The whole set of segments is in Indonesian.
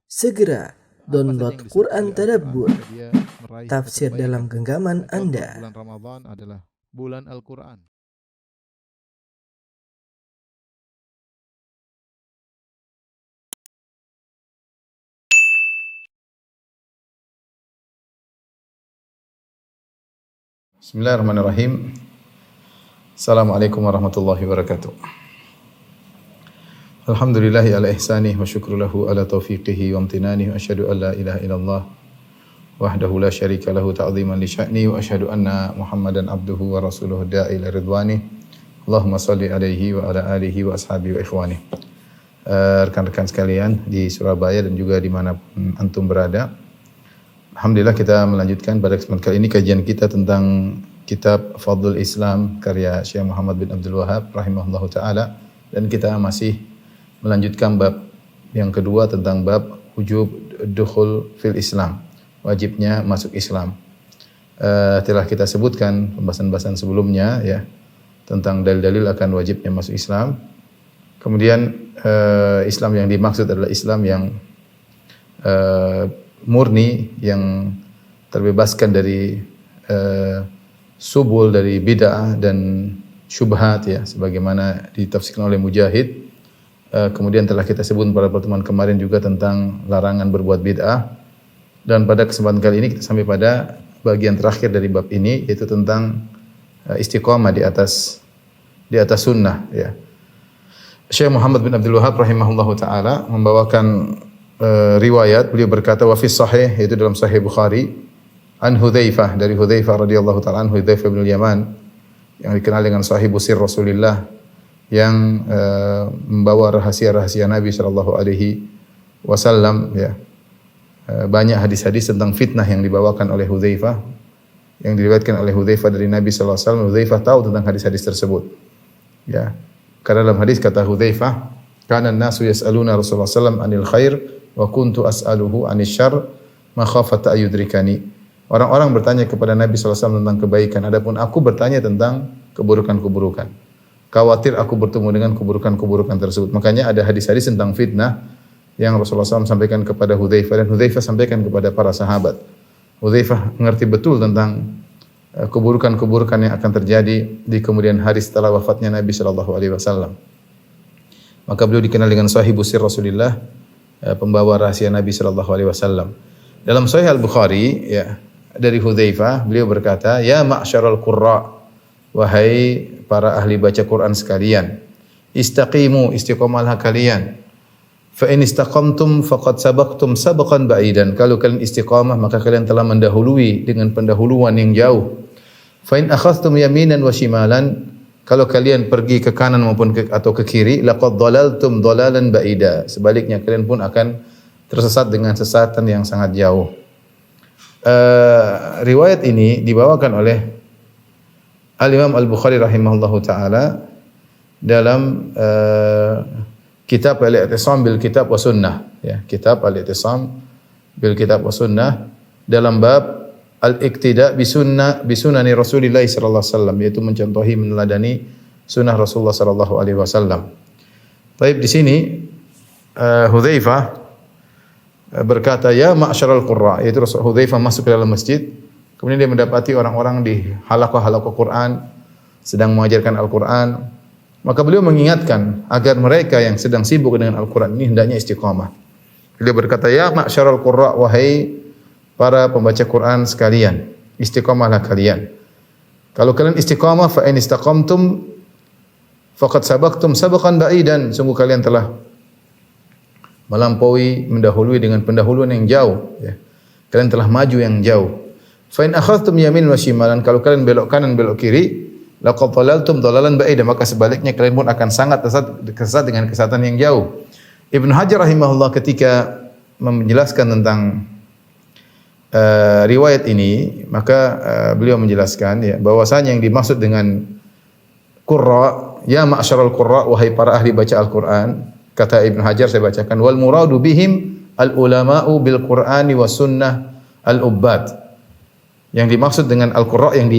Segera download Quran Tadabbur, dia meraih tafsir kebaikan. dalam genggaman Contoh Anda. bulan Ramadan adalah bulan Al-Quran. Bismillahirrahmanirrahim. Assalamualaikum warahmatullahi wabarakatuh. Alhamdulillahi ala ihsanih wa syukru lahu ala taufiqihi wa amtinanih wa asyhadu an la ilaha illallah wahdahu la syarika lahu ta'ziman li sya'ni wa asyhadu anna Muhammadan abduhu wa rasuluhu da'i ila ridwani. Allahumma salli alaihi wa ala alihi wa ashabihi wa ikhwani. Rekan-rekan sekalian di Surabaya dan juga di mana antum berada. Alhamdulillah kita melanjutkan pada kesempatan kali ini kajian kita tentang kitab Fadlul Islam karya Syekh Muhammad bin Abdul Wahhab rahimahullahu taala, dan kita masih melanjutkan bab yang kedua tentang bab wujub dukhul fil Islam, wajibnya masuk Islam. Telah kita sebutkan pembahasan-pembahasan sebelumnya ya tentang dalil-dalil akan wajibnya masuk Islam. Kemudian Islam yang dimaksud adalah Islam yang murni, yang terbebaskan dari subul, dari bid'ah dan syubhat ya, sebagaimana ditafsirkan oleh Mujahid. Kemudian telah kita sebut pada pertemuan kemarin juga tentang larangan berbuat bid'ah, dan pada kesempatan kali ini kita sampai pada bagian terakhir dari bab ini, yaitu tentang istiqamah di atas sunnah ya. Syekh Muhammad bin Abdul Wahhab rahimahullahu taala membawakan riwayat, beliau berkata wa fi sahih, yaitu dalam sahih Bukhari, an Hudzaifah, dari Hudzaifah radhiyallahu taala anhu, Hudzaifah bin Yaman yang dikenal dengan sahibu sir Rasulillah, yang membawa rahasia-rahasia Nabi sallallahu alaihi wasallam ya. Banyak hadis-hadis tentang fitnah yang dibawakan oleh Hudzaifah, yang diriwayatkan oleh Hudzaifah dari Nabi sallallahu alaihi wasallam. Hudzaifah tahu tentang hadis-hadis tersebut. Ya. Karena dalam hadis kata Hudzaifah, kana an-nasu yas'aluna Rasulullah sallallahu alaihi wasallam 'anil khair wa kuntu as'aluhu 'anil syarr makhafata ayudrikani. Orang-orang bertanya kepada Nabi sallallahu alaihi wasallam tentang kebaikan, adapun aku bertanya tentang keburukan-keburukan. Khawatir aku bertemu dengan keburukan-keburukan tersebut. Makanya ada hadis-hadis tentang fitnah yang Rasulullah SAW sampaikan kepada Hudzaifah, dan Hudzaifah sampaikan kepada para sahabat. Hudzaifah mengerti betul tentang keburukan-keburukan yang akan terjadi di kemudian hari setelah wafatnya Nabi sallallahu alaihi wasallam. Maka beliau dikenal dengan sahibu sir Rasulillah, pembawa rahasia Nabi sallallahu alaihi wasallam. Dalam Sahih Al-Bukhari ya, dari Hudzaifah, beliau berkata, "Ya ma'syaral qurra, wahai para ahli baca Quran sekalian, istaqimu, istiqamalah kalian. Fa in istaqamtum faqad sabaqtum sabaqan ba'idan." Kalau kalian istiqamah, maka kalian telah mendahului dengan pendahuluan yang jauh. Fa in akhadhtum yaminan wa shimalan, kalau kalian pergi ke kanan maupun atau ke kiri, laqad dhalaltum dhalalan ba'ida. Sebaliknya kalian pun akan tersesat dengan sesatan yang sangat jauh. Riwayat ini dibawakan oleh Al-Imam Al-Bukhari rahimahullahu taala dalam kitab Al-I'tisam bil Kitab wa Sunnah ya, kitab Al-I'tisam bil Kitab wa Sunnah, dalam bab Al-Iqtida bi sunani Rasulillah sallallahu alaihi wasallam, yaitu mencontohi, meneladani sunnah Rasulullah sallallahu alaihi wasallam. Baik, di sini Hudzaifah berkata, "Ya ma'syaral qurra," yaitu Hudzaifah masuk ke dalam masjid, kemudian dia mendapati orang-orang di halaqah-halaqah Quran sedang mengajarkan Al-Quran. Maka beliau mengingatkan agar mereka yang sedang sibuk dengan Al-Quran ini hendaknya istiqamah. Beliau berkata, "Ya ma'syaral qurra," wahai para pembaca Quran sekalian, istiqamahlah kalian. Kalau kalian istiqamah, fa in istaqamtum faqad sabaqtum sabaqan ba'idan, sungguh kalian telah melampaui, mendahului dengan pendahuluan yang jauh ya. Kalian telah maju yang jauh. Fa in akhadhtum yamin wa shimalan, kalau kalian belok kanan belok kiri, laqad dhalaltum dhalalan ba'ida, maka sebaliknya kalian pun akan sangat tersesat dengan kesesatan yang jauh. Ibnu Hajar rahimahullah ketika menjelaskan tentang riwayat ini, maka beliau menjelaskan ya bahwasanya yang dimaksud dengan qurra, ya ma'syaral qurra, wahai para ahli baca Al-Qur'an, kata Ibnu Hajar, saya bacakan, wal muradu bihim al ulama'u bil Qur'ani was sunnah al ubbad. Yang dimaksud dengan Al-Qurra yang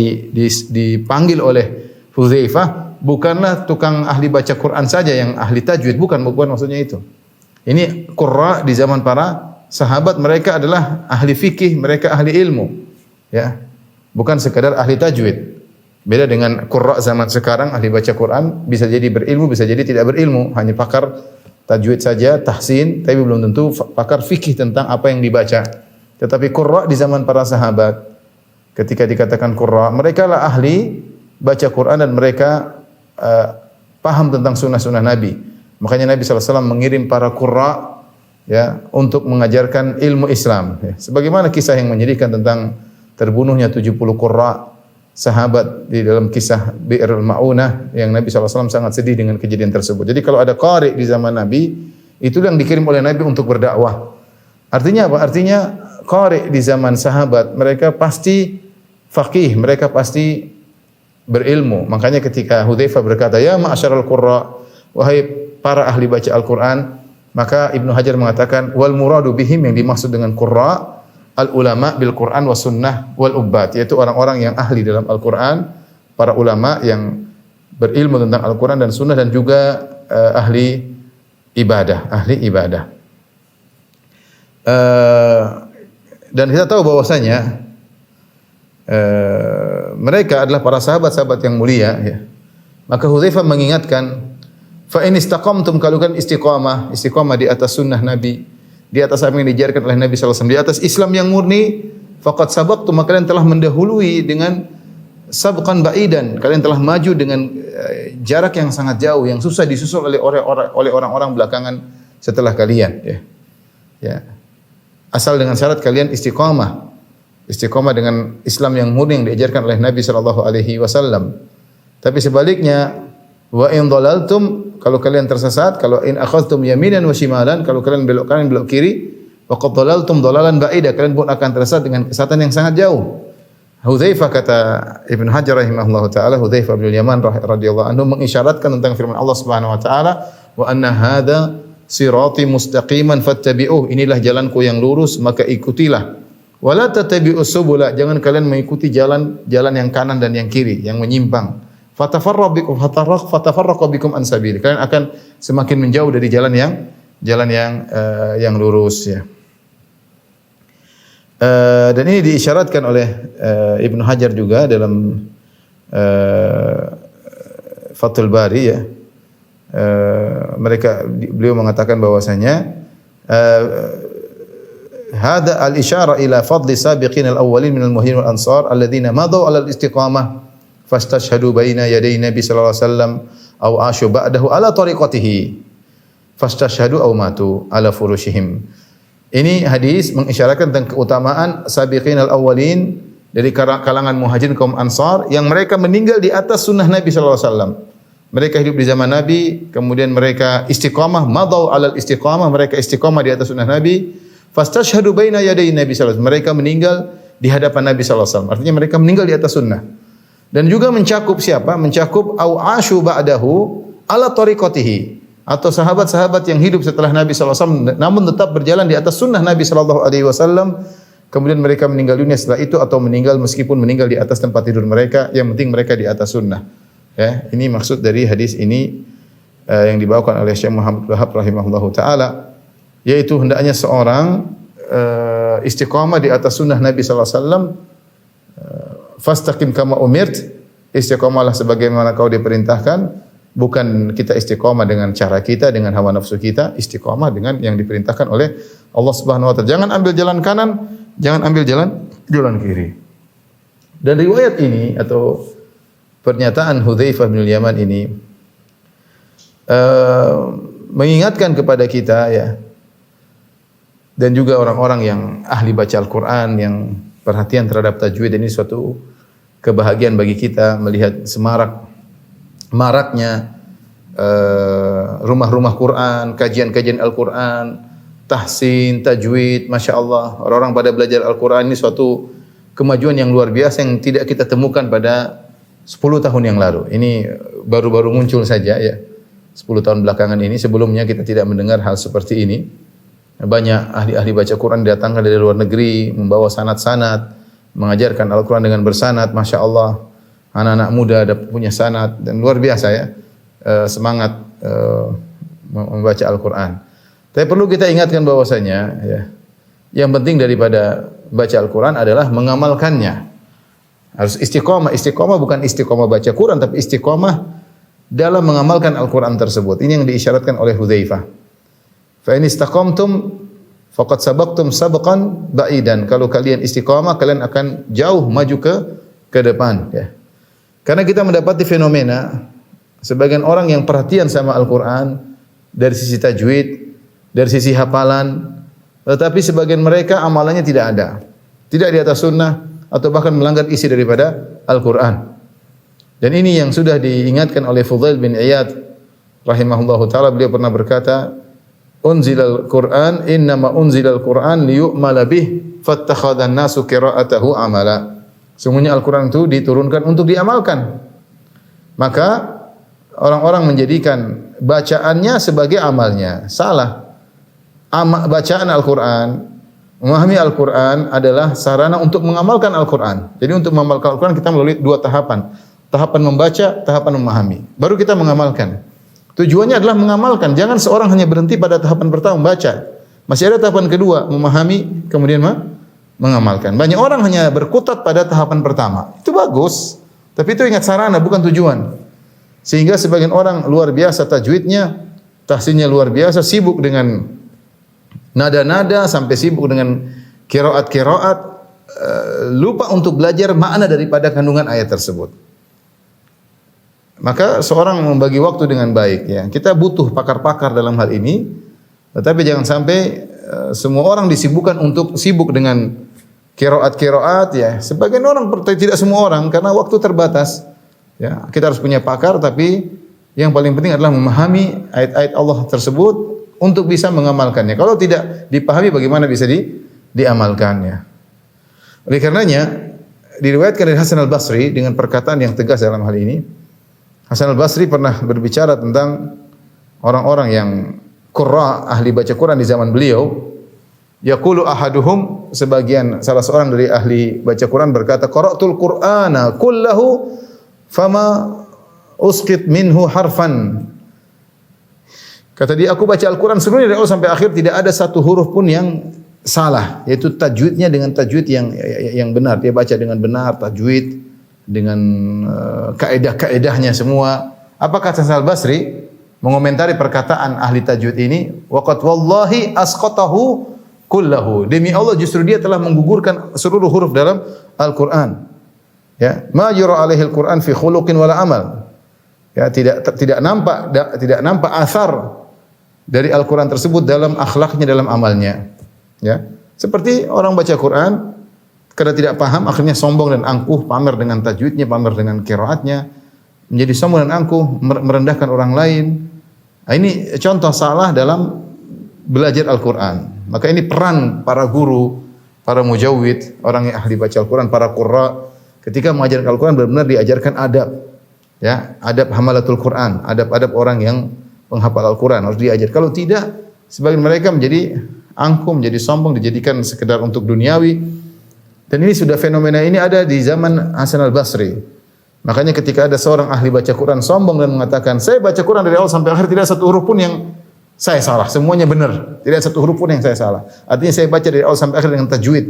dipanggil oleh Hudzaifah bukanlah tukang ahli baca Quran saja yang ahli tajwid, bukan maksudnya itu. Ini qurra di zaman para sahabat mereka adalah ahli fikih, mereka ahli ilmu. Ya. Bukan sekadar ahli tajwid. Beda dengan qurra zaman sekarang, ahli baca Quran bisa jadi berilmu, bisa jadi tidak berilmu, hanya pakar tajwid saja, tahsin, tapi belum tentu pakar fikih tentang apa yang dibaca. Tetapi qurra di zaman para sahabat, ketika dikatakan qurra, mereka lah ahli baca Quran dan mereka paham tentang sunnah-sunnah Nabi. Makanya Nabi SAW mengirim para qurra ya untuk mengajarkan ilmu Islam. Ya. Sebagaimana kisah yang menyedihkan tentang terbunuhnya 70 qurra sahabat di dalam kisah Bi'rul Ma'unah yang Nabi SAW sangat sedih dengan kejadian tersebut. Jadi kalau ada qari di zaman Nabi, itu yang dikirim oleh Nabi untuk berdakwah. Artinya apa? Artinya qari di zaman sahabat, mereka pasti faqih, mereka pasti berilmu. Makanya ketika Hudzaifah berkata, "Ya ma'asyaral qurra," wahai para ahli baca Al-Qur'an, maka Ibnu Hajar mengatakan, "Wal muradu bihim," yang dimaksud dengan qurra, al-ulama bil Qur'an was sunnah wal ubbat, yaitu orang-orang yang ahli dalam Al-Qur'an, para ulama yang berilmu tentang Al-Qur'an dan sunnah, dan juga ahli ibadah. Dan kita tahu bahwasanya mereka adalah para sahabat-sahabat yang mulia ya. Maka Hudzaifah mengingatkan, fa in istaqamtum, kalau kan istiqamah di atas sunnah Nabi, di atas apa yang diajarkan oleh Nabi sallallahu alaihi wasallam, di atas Islam yang murni, faqad sabaqtum, maka kalian telah mendahului dengan sabqan ba'idan, kalian telah maju dengan jarak yang sangat jauh yang susah disusul oleh orang-orang belakangan setelah kalian ya. Ya. Asal dengan syarat kalian istiqamah dengan Islam yang murni yang diajarkan oleh Nabi sallallahu alaihi wasallam. Tapi sebaliknya, wa in dhalaltum, kalau kalian tersesat, kalau in akhadhtum yaminan wa shimalan, kalau kalian belok kanan belok kiri, faqad dhalaltum dhalalan ba'ida, kalian pun akan tersesat dengan kesesatan yang sangat jauh. Hudzaifah, kata Ibnu Hajar rahimahullahu taala, Hudzaifah bin Yaman radhiyallahu anhu mengisyaratkan tentang firman Allah Subhanahu wa taala, wa anna hadza sirati mustaqiman fattabi'uh, inilah jalanku yang lurus maka ikutilah. Wala tattabi'us subula, jangan kalian mengikuti jalan yang kanan dan yang kiri yang menyimpang. Fatafarraqu bikum an sabil, kalian akan semakin menjauh dari jalan yang lurus ya. Dan ini diisyaratkan oleh Ibnu Hajar juga dalam Fathul Bari ya. Beliau mengatakan bahwasanya hada al-isyara ila fadli sabiqin al-awwalin min al-muhajirin wal ansar alladziina madaw 'ala al-istiqamah fastashhadu baina yaday Nabi sallallahu alaihi wasallam aw asyu ba'dahu ala tariqatihi fastashhadu aw matu ala furushihim. Ini hadis mengisyaratkan tentang keutamaan sabiqin al-awwalin dari kalangan muhajirin kaum ansar yang mereka meninggal di atas sunnah Nabi sallallahu alaihi wasallam. Mereka hidup di zaman Nabi, kemudian mereka istiqamah, madaw 'alal istiqamah, mereka istiqamah di atas sunnah Nabi. Fastashhadu baina yaday Nabi sallallahu alaihi wasallam, mereka meninggal di hadapan Nabi sallallahu alaihi wasallam. Artinya mereka meninggal di atas sunnah. Dan juga mencakup siapa? Mencakup au asyu ba'dahu ala tariqatihi, atau sahabat-sahabat yang hidup setelah Nabi sallallahu alaihi wasallam namun tetap berjalan di atas sunnah Nabi sallallahu alaihi wasallam, kemudian mereka meninggal dunia setelah itu atau meninggal meskipun meninggal di atas tempat tidur mereka, yang penting mereka di atas sunnah. Ya, ini maksud dari hadis ini yang dibawakan oleh Syekh Muhammad Wahab rahimahullahu taala, yaitu hendaknya seorang istiqamah di atas sunnah Nabi sallallahu alaihi wasallam. Fastaqim kama umirt, istiqamahlah sebagaimana kau diperintahkan. Bukan kita istiqamah dengan cara kita, dengan hawa nafsu kita, istiqamah dengan yang diperintahkan oleh Allah Subhanahu wa taala. Jangan ambil jalan kanan, jangan ambil jalan kiri. Dan riwayat ini atau pernyataan Hudzaifah bin Yaman ini mengingatkan kepada kita ya, dan juga orang-orang yang ahli baca Al-Qur'an, yang perhatian terhadap tajwid, ini suatu kebahagiaan bagi kita melihat maraknya rumah-rumah Quran, kajian-kajian Al-Quran, tahsin, tajwid, Masya Allah. Orang-orang pada belajar Al-Quran ini suatu kemajuan yang luar biasa yang tidak kita temukan pada 10 tahun yang lalu. Ini baru-baru muncul saja ya, 10 tahun belakangan ini. Sebelumnya kita tidak mendengar hal seperti ini. Banyak ahli-ahli baca Quran datangkan dari luar negeri, membawa sanad-sanad, mengajarkan Al-Quran dengan bersanad, Masya Allah. Anak-anak muda ada punya sanad, dan luar biasa ya, semangat membaca Al-Quran. Tapi perlu kita ingatkan bahwasanya ya, Yang penting daripada baca Al-Quran adalah mengamalkannya. Harus istiqomah. Istiqomah bukan istiqomah baca Quran, tapi istiqomah dalam mengamalkan Al-Quran tersebut. Ini yang diisyaratkan oleh Hudzaifah. Fa in istaqamtum faqad sabaqtum sabqan ba'idan. Kalau kalian istiqomah, kalian akan jauh maju ke depan, ya. Karena kita mendapati fenomena sebagian orang yang perhatian sama Al-Quran dari sisi tajwid, dari sisi hafalan, tetapi sebagian mereka amalannya tidak ada. Tidak di atas sunnah atau bahkan melanggar isi daripada Al-Quran. Dan ini yang sudah diingatkan oleh Fudail bin Iyad rahimahullahu taala. Beliau pernah berkata, "Unzilal Qur'an innama unzilal Qur'an liyu'mala bih fattakhadhan nasu qira'atahu amala." Sungguhnya Al-Quran itu diturunkan untuk diamalkan. Maka orang-orang menjadikan bacaannya sebagai amalnya. Salah. Bacaan Al-Quran, memahami Al-Quran adalah sarana untuk mengamalkan Al-Quran. Jadi untuk mengamalkan Al-Quran kita melalui dua tahapan. Tahapan membaca, tahapan memahami. Baru kita mengamalkan. Tujuannya adalah mengamalkan. Jangan seorang hanya berhenti pada tahapan pertama membaca. Masih ada tahapan kedua, memahami, kemudian mengamalkan. Banyak orang hanya berkutat pada tahapan pertama. Itu bagus. Tapi itu ingat sarana, bukan tujuan. Sehingga sebagian orang luar biasa tajwidnya, tahsinnya luar biasa, sibuk dengan nada-nada, sampai sibuk dengan qiraat-qiraat, lupa untuk belajar makna daripada kandungan ayat tersebut. Maka seorang membagi waktu dengan baik, ya. Kita butuh pakar-pakar dalam hal ini, tetapi jangan sampai semua orang disibukkan untuk sibuk dengan qiraat-qiraat, ya. Sebagian orang, tidak semua orang, karena waktu terbatas. Ya, kita harus punya pakar, tapi yang paling penting adalah memahami ayat-ayat Allah tersebut untuk bisa mengamalkannya. Kalau tidak dipahami, bagaimana bisa diamalkannya? Oleh karenanya, diriwayatkan dari Hasan al-Basri dengan perkataan yang tegas dalam hal ini. Hasan al-Basri pernah berbicara tentang orang-orang yang qurra, ahli baca Quran di zaman beliau. Yaqulu ahaduhum, salah seorang dari ahli baca Quran berkata, qara'tul Qur'ana kullahu fama usqit minhu harfan. Kata dia, aku baca Al-Quran seluruhnya dari awal sampai akhir, tidak ada satu huruf pun yang salah, yaitu tajwidnya dengan tajwid yang benar. Dia baca dengan benar, tajwid dengan kaedah-kaedahnya semua. Apa kata Hasan al-Basri mengomentari perkataan ahli tajwid ini? Waqad wallahi asqatahu kullahu. Demi Allah, justru dia telah menggugurkan seluruh huruf dalam Al-Quran. Ya, ma yura alaihi al-Quran fi khuluqin wala amal. Ya, tidak nampak asar dari Al-Quran tersebut dalam akhlaknya, dalam amalnya. Ya, seperti orang baca Quran karena tidak paham, akhirnya sombong dan angkuh, pamer dengan tajwidnya, pamer dengan qiraatnya, menjadi sombong dan angkuh, merendahkan orang lain. Nah, ini contoh salah dalam belajar Al-Quran. Maka ini peran para guru, para mujawwid, orang yang ahli baca Al-Quran, para qurra, ketika mengajarkan Al-Quran benar-benar diajarkan adab. Ya, adab hamalatul Quran, adab-adab orang yang penghafal Al-Quran harus diajar. Kalau tidak, sebagian mereka menjadi angkuh, menjadi sombong, dijadikan sekedar untuk duniawi. Dan ini sudah, fenomena ini ada di zaman Hasan al-Basri. Makanya ketika ada seorang ahli baca Quran sombong dan mengatakan, saya baca Quran dari awal sampai akhir, tidak satu huruf pun yang saya salah, semuanya benar, tidak satu huruf pun yang saya salah. Artinya saya baca dari awal sampai akhir dengan tajwid.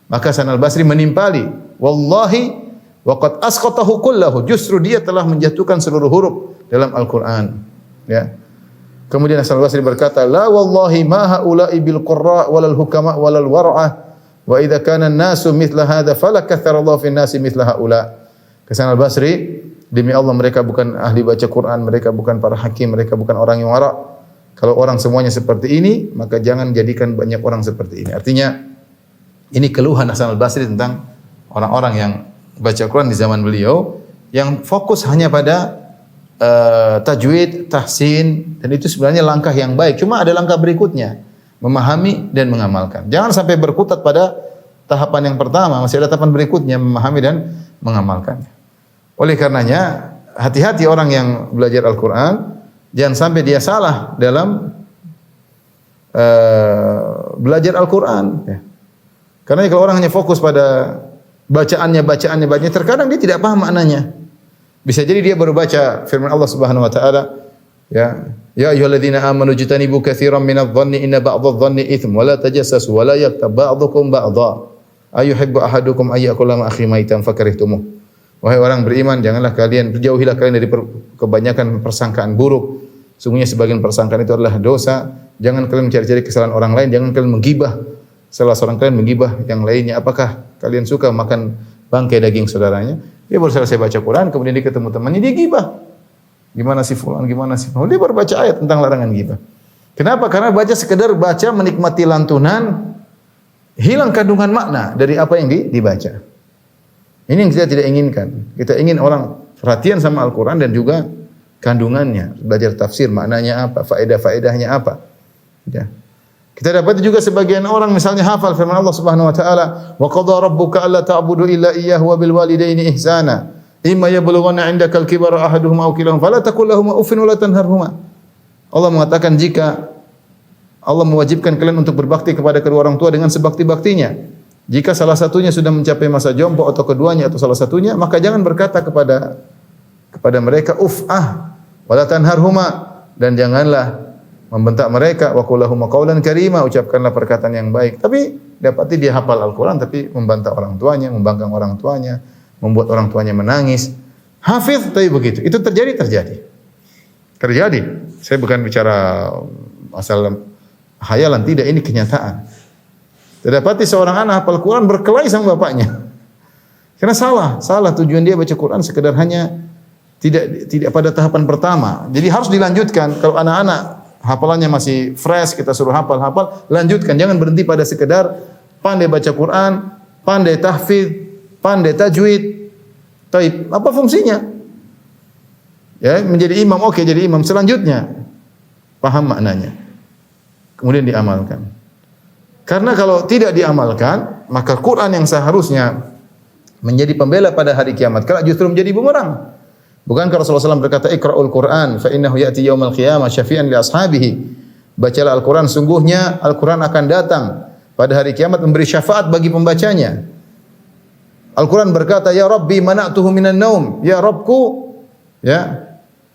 Maka Hasan al-Basri menimpali, wallahi waqad asqatahu kullahu, justru dia telah menjatuhkan seluruh huruf dalam Al-Quran. Ya. Kemudian Hasan al-Basri berkata, la wallahi ma haula'i bil qurra walal hukama walal wara'ah wa idza kana an-nasu mithla hadza falakathara Allah fi an-nasi mithla haula. Hasan al-Basri, demi Allah mereka bukan ahli baca Quran, mereka bukan para hakim, mereka bukan orang yang wara'. Kalau orang semuanya seperti ini, maka jangan jadikan banyak orang seperti ini. Artinya ini keluhan Hasan al-Basri tentang orang-orang yang baca Quran di zaman beliau yang fokus hanya pada tajwid, tahsin, dan itu sebenarnya langkah yang baik. Cuma ada langkah berikutnya, memahami dan mengamalkan. Jangan sampai berkutat pada tahapan yang pertama, masih ada tahapan berikutnya, memahami dan mengamalkan. Oleh karenanya, hati-hati orang yang belajar Al-Quran, jangan sampai dia salah dalam belajar Al-Quran. Ya. Karena kalau orang hanya fokus pada bacaannya, terkadang dia tidak paham maknanya. Bisa jadi dia baru baca firman Allah Subhanahu wa taala, Ya, ya ayyuhalladzina amanu jtanibu katsiran minadh-dhanni inna ba'dadh-dhanni itsm wa la tajassasu wa la yaghtab ba'dukum ba'dha. Ayuhibbu ahadukum ayyakula ma akhi maitan fakarihtumuh. Wahai orang beriman, janganlah kalian jauhilah kalian dari kebanyakan persangkaan buruk. Sungguhnya sebagian persangkaan itu adalah dosa. Jangan kalian mencari-cari kesalahan orang lain, jangan kalian menggibah salah seorang kalian menggibah yang lainnya. Apakah kalian suka makan bangkai daging saudaranya? Dia baru selesai baca Quran, kemudian dia ketemu temannya, dia gibah. Gimana sih fulan, gimana sih fulan? Dia baru baca ayat tentang larangan gibah. Kenapa? Karena baca sekedar baca menikmati lantunan, hilang kandungan makna dari apa yang dibaca. Ini yang kita tidak inginkan. Kita ingin orang perhatian sama Al-Quran dan juga kandungannya. Belajar tafsir, maknanya apa, faedah-faedahnya apa. Ya. Kita dapat juga sebagian orang misalnya hafal firman Allah Subhanahu wa taala, "Wa qadha rabbuka alla ta'budu illa iyyahu wa bil walidaini ihsana. Imma yablughanna 'indaka al-kibara ahaduhuma aw kilahuma fala taqul lahumu uffin wa la tanharhuma." Allah mengatakan jika Allah mewajibkan kalian untuk berbakti kepada kedua orang tua dengan sebakti-baktinya. Jika salah satunya sudah mencapai masa jompo atau keduanya atau salah satunya, maka jangan berkata kepada mereka wala tanharhuma, dan janganlah membentak mereka, wa qul lahum qawlan karima, ucapkanlah perkataan yang baik. Tapi dapati dia hafal Al-Qur'an tapi membantah orang tuanya, membangkang orang tuanya, membuat orang tuanya menangis. Hafiz tapi begitu. Itu terjadi. Saya bukan bicara asal hayalan, tidak, ini kenyataan. Terdapati seorang anak hafal Quran berkelahi sama bapaknya. Karena salah tujuan dia baca Quran sekedar hanya tidak pada tahapan pertama. Jadi harus dilanjutkan. Kalau anak-anak hafalannya masih fresh, kita suruh hafal, lanjutkan. Jangan berhenti pada sekedar pandai baca Quran, pandai tahfidz, pandai tajwid. Taib, apa fungsinya? Ya, menjadi imam, oke, jadi imam. Selanjutnya paham maknanya, kemudian diamalkan. Karena kalau tidak diamalkan, maka Quran yang seharusnya menjadi pembela pada hari kiamat kelak justru menjadi bumerang. Bukankah Rasulullah SAW berkata, "Iqra'ul Qur'an fa innahu ya'ti yaumal qiyamah syafi'an li ashabihi." Bacalah Al-Qur'an, sungguhnya Al-Qur'an akan datang pada hari kiamat memberi syafaat bagi pembacanya. Al-Qur'an berkata, "Ya Rabbi mana'tuhu minan naum." Ya Rabbku, ya,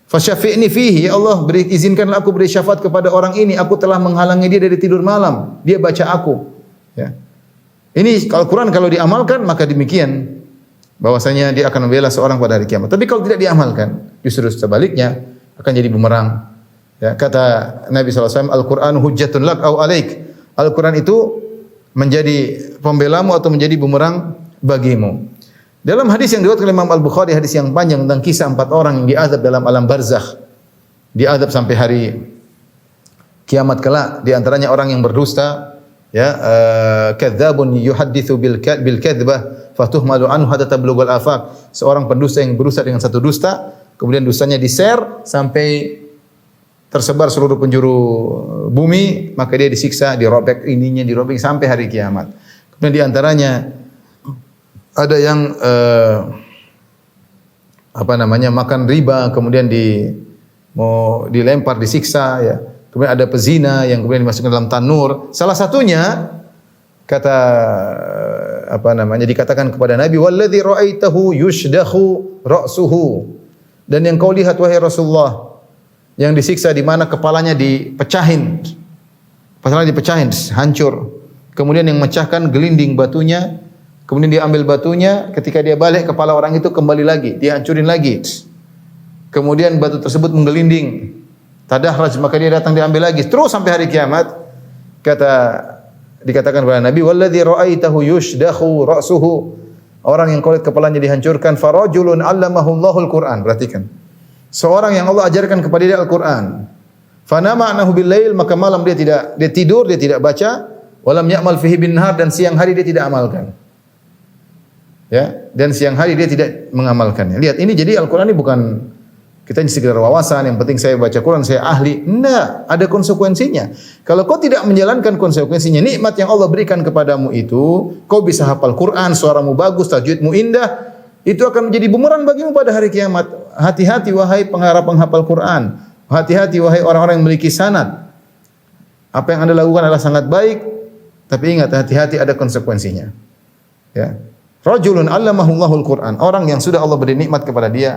fasyafi'ni fihi, ya Allah, izinkanlah aku beri syafaat kepada orang ini, aku telah menghalangi dia dari tidur malam, dia baca aku. Ya. Ini Al-Qur'an kalau diamalkan maka demikian, bahwasanya dia akan membela seorang pada hari kiamat. Tapi kalau tidak diamalkan, justru sebaliknya akan jadi bumerang. Ya, kata Nabi SAW, Al-Quran hujjatun lak au alaik. Al-Quran itu menjadi pembelamu atau menjadi bumerang bagimu. Dalam hadis yang diriwayatkan oleh Imam Al-Bukhari, hadis yang panjang tentang kisah 4 orang yang diazab dalam alam barzakh. Diazab sampai hari kiamat kelak, di antaranya orang yang berdusta, ya, kadzabun yuhadditsu bil kadzbah fatuhmalu anhu hatta tablughal afaq. Seorang pendusta yang berusaha dengan satu dusta, kemudian dustanya di-share sampai tersebar seluruh penjuru bumi, maka dia disiksa, dirobek ininya, dirobek sampai hari kiamat. Kemudian di antaranya ada yang makan riba, kemudian mau dilempar, disiksa, ya. Kemudian ada pezina yang kemudian dimasukkan dalam tanur. Salah satunya dikatakan kepada Nabi, "Walladzi ra'aitahu yushdahu ra'suhu." Dan yang kau lihat wahai Rasulullah, yang disiksa di mana kepalanya dipecahin. Kepalanya dipecahin, hancur. Kemudian yang memecahkan gelinding batunya, kemudian dia ambil batunya, ketika dia balik kepala orang itu kembali lagi, dia hancurin lagi. Kemudian batu tersebut menggelinding. Tadahraj, maka dia datang diambil lagi. Terus sampai hari kiamat. Dikatakan kepada Nabi, "Walladzi ra'aitahu yushdahu ra'suhu." Orang yang kau lihat kepalanya dihancurkan, farajulun 'allamahu Allahul Qur'an. Perhatikan. Seorang yang Allah ajarkan kepada dia Al-Qur'an. Fanama anahu bil lail, maka malam dia tidur, dia tidak baca, walam ya'mal fihi bin nahar, dan siang hari dia tidak amalkan. Ya, dan siang hari dia tidak mengamalkannya. Lihat, ini jadi Al-Qur'an ini bukan kita sekedar wawasan, yang penting saya baca Quran, saya ahli. Enggak, ada konsekuensinya. Kalau kau tidak menjalankan konsekuensinya, nikmat yang Allah berikan kepadamu itu, kau bisa hafal Quran, suaramu bagus, tajwidmu indah, itu akan menjadi bumerang bagimu pada hari kiamat. Hati-hati wahai penghafal Quran. Hati-hati wahai orang-orang yang memiliki sanad. Apa yang Anda lakukan adalah sangat baik, tapi ingat, hati-hati ada konsekuensinya. Ya. Rajulun 'allamahu Allahul Quran. Orang yang sudah Allah beri nikmat kepada dia,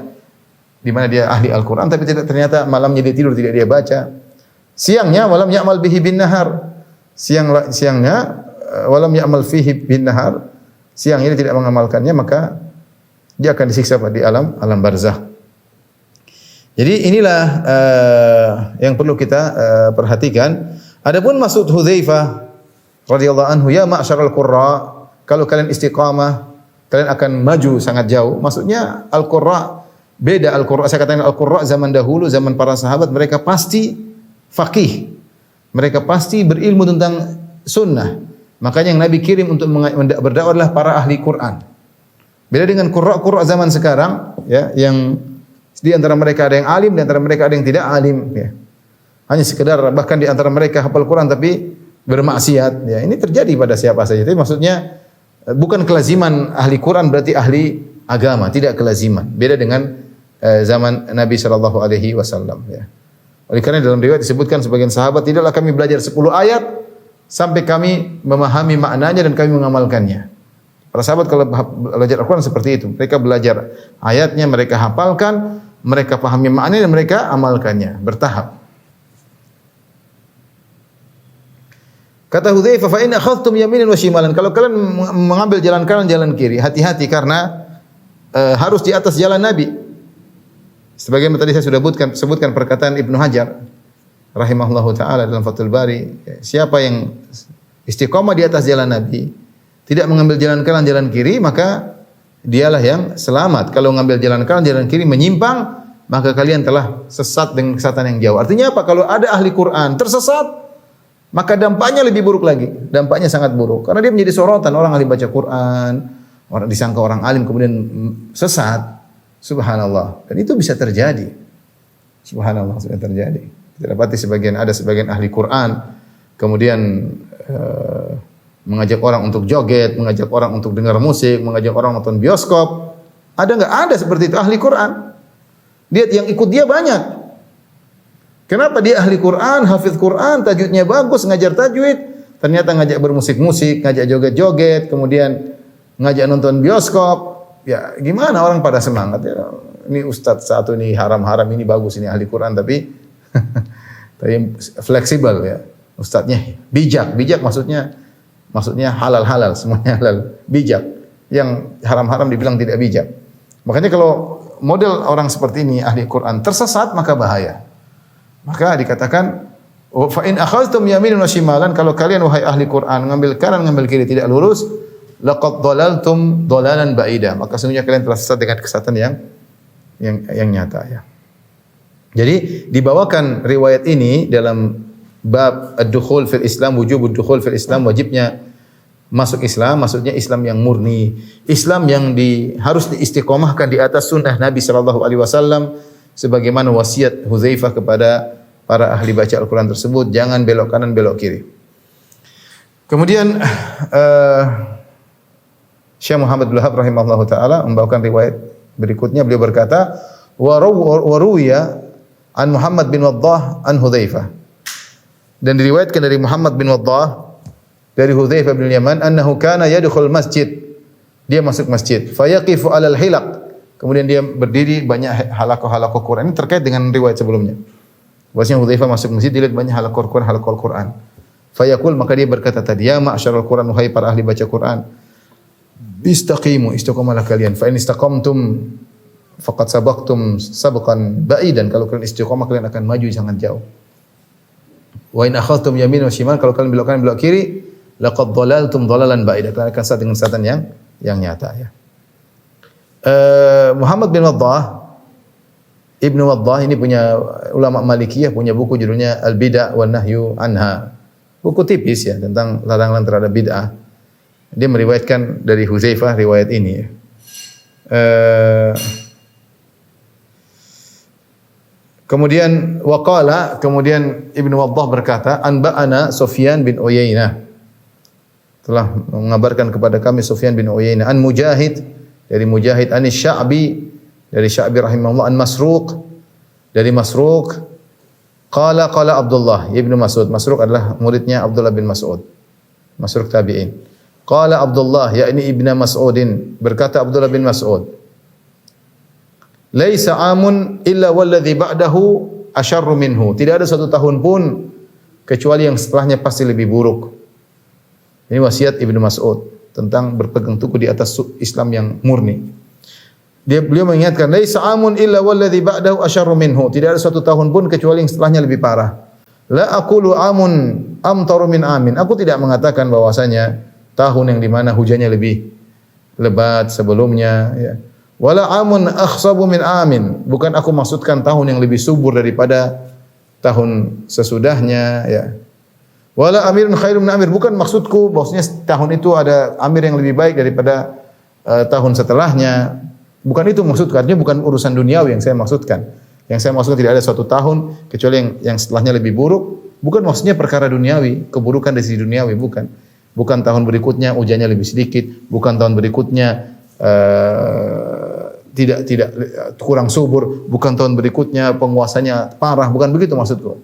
di mana dia ahli Al-Qur'an tapi ternyata malamnya dia tidur tidak dia baca. Siangnya walam ya'mal bihi bin nahar. Siangnya walam ya'mal fihi bin nahar. Siangnya dia tidak mengamalkannya, maka dia akan disiksa di alam barzakh. Jadi inilah yang perlu kita perhatikan. Adapun maksud Hudzaifah radhiyallahu anhu, ya ma'syaral qurra, kalau kalian istiqamah, kalian akan maju sangat jauh. Maksudnya al-qurra beda. Al-qurra, saya katakan al-qurra zaman dahulu, zaman para sahabat, mereka pasti faqih. Mereka pasti berilmu tentang sunnah. Makanya yang Nabi kirim untuk berdakwah adalah para ahli Quran. Beda dengan qurra zaman sekarang, ya, yang di antara mereka ada yang alim, di antara mereka ada yang tidak alim, ya. Hanya sekedar bahkan di antara mereka hafal Quran tapi bermaksiat, ya. Ini terjadi pada siapa saja. Tapi maksudnya bukan kelaziman ahli Quran berarti ahli agama, tidak kelaziman. Beda dengan zaman Nabi sallallahu alaihi wasallam, ya. Oleh karena dalam riwayat disebutkan sebagian sahabat, tidaklah kami belajar 10 ayat sampai kami memahami maknanya dan kami mengamalkannya. Para sahabat kalau belajar Al-Quran seperti itu. Mereka belajar ayatnya, mereka hafalkan, mereka pahami maknanya dan mereka amalkannya bertahap. Kata Hudzaifah, fa in akhadhtum yaminan wa shimalan, kalau kalian mengambil jalan kanan jalan kiri, hati-hati karena harus di atas jalan Nabi. Sebagaimana tadi saya sudah sebutkan perkataan Ibnu Hajar rahimahullahu taala dalam Fathul Bari, siapa yang istiqamah di atas jalan Nabi, tidak mengambil jalan kanan jalan kiri, maka dialah yang selamat. Kalau mengambil jalan kanan jalan kiri menyimpang, maka kalian telah sesat dengan kesesatan yang jauh. Artinya apa? Kalau ada ahli Quran tersesat, maka dampaknya lebih buruk lagi. Dampaknya sangat buruk karena dia menjadi sorotan orang ahli baca Quran, orang disangka orang alim kemudian sesat. Subhanallah. Dan itu bisa terjadi. Subhanallah, sudah terjadi. Kita dapati ada sebagian ahli Quran kemudian mengajak orang untuk joget, mengajak orang untuk dengar musik, mengajak orang nonton bioskop. Ada enggak? Ada seperti itu ahli Quran. Dia yang ikut dia banyak. Kenapa dia ahli Quran, hafiz Quran, tajwidnya bagus, ngajar tajwid, ternyata ngajak bermusik-musik, ngajak joget-joget, kemudian ngajak nonton bioskop. Ya, gimana orang pada semangat ya. Ini ustaz satu ini haram-haram, ini bagus, ini ahli Quran tapi fleksibel ya. Ustaznya bijak maksudnya halal-halal, semuanya halal, bijak. Yang haram-haram dibilang tidak bijak. Makanya kalau model orang seperti ini ahli Quran tersesat maka bahaya. Maka dikatakan fa in akhadhtum yaminan wa shimalan, kalau kalian wahai ahli Quran ngambil kanan ngambil kiri tidak lurus, laqad dhalaltum dhalalan ba'ida, maka sesungguhnya kalian telah sesat dengan kesesatan yang nyata, ya. Jadi dibawakan riwayat ini dalam bab ad-dukhul fil Islam, wujub ad-dukhul fil Islam, wajibnya masuk Islam, maksudnya Islam yang murni, Islam yang harus diistiqomahkan di atas sunnah Nabi sallallahu alaihi wasallam sebagaimana wasiat Hudzaifah kepada para ahli baca Al-Qur'an tersebut, jangan belok kanan belok kiri. Kemudian Syekh Muhammad bin Wahab rahimahullahu taala membawakan riwayat berikutnya, beliau berkata wa ruwiya an Muhammad bin Waddah an Hudzaifah, dan diriwayatkan dari Muhammad bin Waddah dari Hudzaifah bin Yaman annahu kana yadkhul masjid, dia masuk masjid, fayaqifu alal hilaq, kemudian dia berdiri banyak halaqah-halaqah Quran. Ini terkait dengan riwayat sebelumnya. Bahwasanya Hudzaifah masuk masjid dilihat banyak halaqah Quran. Fayaqul, maka dia berkata tadi, ya ma'syaral Quran, wahai para ahli baca Quran, istaqimu, istiqamalah kalian. Fa in istaqamtum faqad sabaqtum sabqan ba'idan, kalau kalian istiqamah kalian akan maju sangat jauh. Wa in akhadhtum yamin wa shimal, kalau kalian belok kanan belok kiri, laqad dhalaltum dhalalan ba'idan, kalian akan sesat dengan kesesatan yang nyata, ya. Muhammad bin Waddah, Ibnu Waddah ini punya ulama Malikiyah, punya buku judulnya Al-Bid'ah wan Nahyu Anha. Buku tipis ya tentang larangan terhadap bid'ah. Dia meriwayatkan dari Hudzaifah riwayat ini, ya. Kemudian kemudian Ibnu Waddah berkata, anba'ana Sufyan bin Uyainah, telah mengabarkan kepada kami Sufyan bin Uyainah, an Mujahid, dari Mujahid, an Sya'bi, dari Sya'bi rahimahullah, an Masruq, dari Masruq, qala Abdullah ibnu Mas'ud. Masruq adalah muridnya Abdullah bin Mas'ud, Masruq tabi'in. Qala Abdullah, yakni ibnu Mas'udin, berkata Abdullah bin Mas'ud, laisa amun illa walladzi ba'dahu asyarru minhu. Tidak ada satu tahun pun kecuali yang setelahnya pasti lebih buruk. Ini wasiat Ibnu Mas'ud tentang berpegang teguh di atas Islam yang murni. Beliau mengingatkan, laisa amun illa walladzi ba'dahu asyarru minhu. Tidak ada suatu tahun pun kecuali yang setelahnya lebih parah. La aqulu amun amtaru min amin. Aku tidak mengatakan bahwasanya tahun yang di mana hujannya lebih lebat sebelumnya, ya. Wala amun akhsabu min amin. Bukan aku maksudkan tahun yang lebih subur daripada tahun sesudahnya, ya. Wala amirun khairun min amir. Bukan maksudku bahwasanya tahun itu ada amir yang lebih baik daripada tahun setelahnya. Bukan itu maksudku. Artinya bukan urusan duniawi yang saya maksudkan. Yang saya maksudkan tidak ada suatu tahun kecuali yang setelahnya lebih buruk. Bukan maksudnya perkara duniawi, keburukan dari sisi duniawi, bukan. Bukan tahun berikutnya hujannya lebih sedikit, bukan tahun berikutnya tidak kurang subur, bukan tahun berikutnya penguasanya parah, bukan begitu maksudku.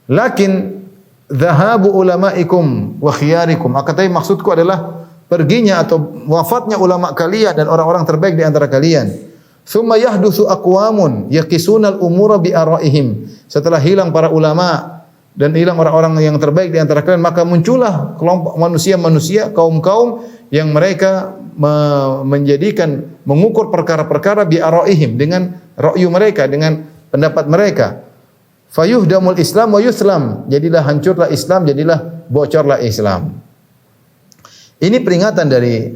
Lakin dhahabu ulamaikum wa khiyarikum. Akan tapi maksudku adalah perginya atau wafatnya ulama kalian dan orang-orang terbaik di antara kalian. Tsumma yahdutsu aqwamun yaqisunal umura bi araihim. Setelah hilang para ulama dan hilang orang-orang yang terbaik di antara kalian, maka muncullah kelompok manusia-manusia, kaum-kaum yang mereka mengukur perkara-perkara bi araihim dengan ra'yu mereka, dengan pendapat mereka. Fayuhdamul Islam wa yuslam. Jadilah hancurlah Islam, jadilah bocorlah Islam. Ini peringatan dari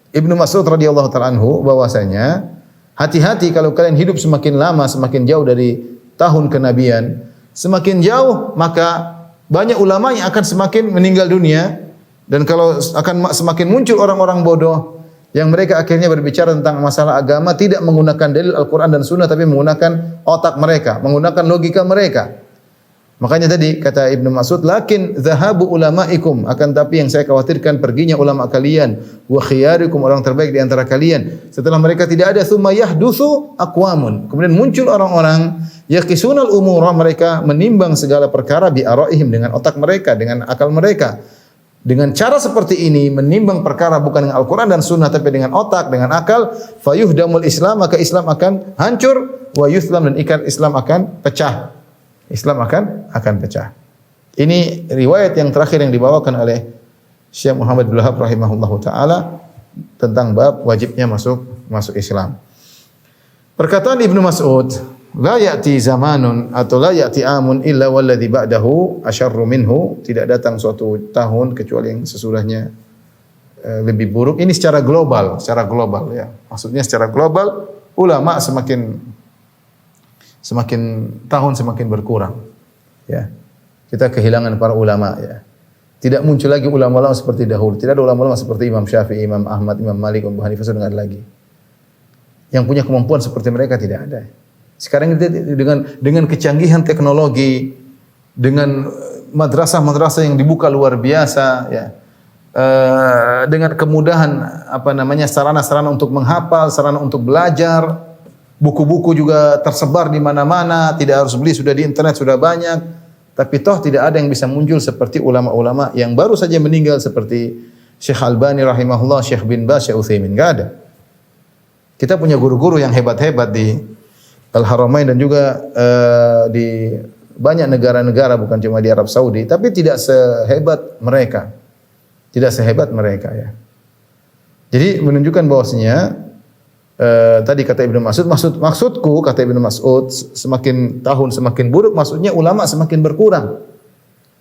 Ibnu Mas'ud radhiyallahu ta'ala anhu bahwasanya hati-hati kalau kalian hidup semakin lama, semakin jauh dari tahun kenabian, semakin jauh maka banyak ulama yang akan semakin meninggal dunia, dan kalau akan semakin muncul orang-orang bodoh yang mereka akhirnya berbicara tentang masalah agama tidak menggunakan dalil Al-Quran dan Sunnah tapi menggunakan otak mereka, menggunakan logika mereka. Makanya tadi kata Ibnu Mas'ud, lakin zahabu ulamaikum, akan tapi yang saya khawatirkan perginya ulama kalian, wa khiyarikum, orang terbaik di antara kalian. Setelah mereka tidak ada, tsumma yahdutsu aqwamun, kemudian muncul orang-orang yaqisunal umura, mereka menimbang segala perkara bi araihim, dengan otak mereka, dengan akal mereka. Dengan cara seperti ini menimbang perkara bukan dengan Al-Quran dan Sunnah tapi dengan otak, dengan akal, fayuhdamul Islam, maka Islam akan hancur, wa yuslam, dan ikan Islam akan pecah. Islam akan pecah. Ini riwayat yang terakhir yang dibawakan oleh Syekh Muhammad bin Wahab rahimahullahu taala tentang bab wajibnya masuk Islam. Perkataan Ibnu Mas'ud, la ya'ti zamanun atau la ya'ti amun illa walladzi ba'dahu asyarru minhu, tidak datang suatu tahun kecuali yang sesudahnya lebih buruk. Ini secara global ya. Maksudnya secara global ulama semakin tahun semakin berkurang, ya. Kita kehilangan para ulama, ya. Tidak muncul lagi ulama-ulama seperti dahulu. Tidak ada ulama-ulama seperti Imam Syafi'i, Imam Ahmad, Imam Malik, Abu Hanifah, sudah tidak ada lagi. Yang punya kemampuan seperti mereka tidak ada. Sekarang dengan kecanggihan teknologi, dengan madrasah-madrasah yang dibuka luar biasa, ya. Dengan kemudahan sarana-sarana untuk menghafal, sarana untuk belajar. Buku-buku juga tersebar di mana-mana, tidak harus beli, sudah di internet sudah banyak. Tapi toh tidak ada yang bisa muncul seperti ulama-ulama yang baru saja meninggal seperti Syekh Albani rahimahullah, Syekh bin Baz, Syekh Utsaimin, enggak ada. Kita punya guru-guru yang hebat-hebat di Al-Haramain dan juga di banyak negara-negara, bukan cuma di Arab Saudi, tapi tidak sehebat mereka. Tidak sehebat mereka, ya. Jadi menunjukkan bahwasanya tadi kata Ibnu Mas'ud, maksudku kata Ibnu Mas'ud, semakin tahun semakin buruk, maksudnya ulama semakin berkurang.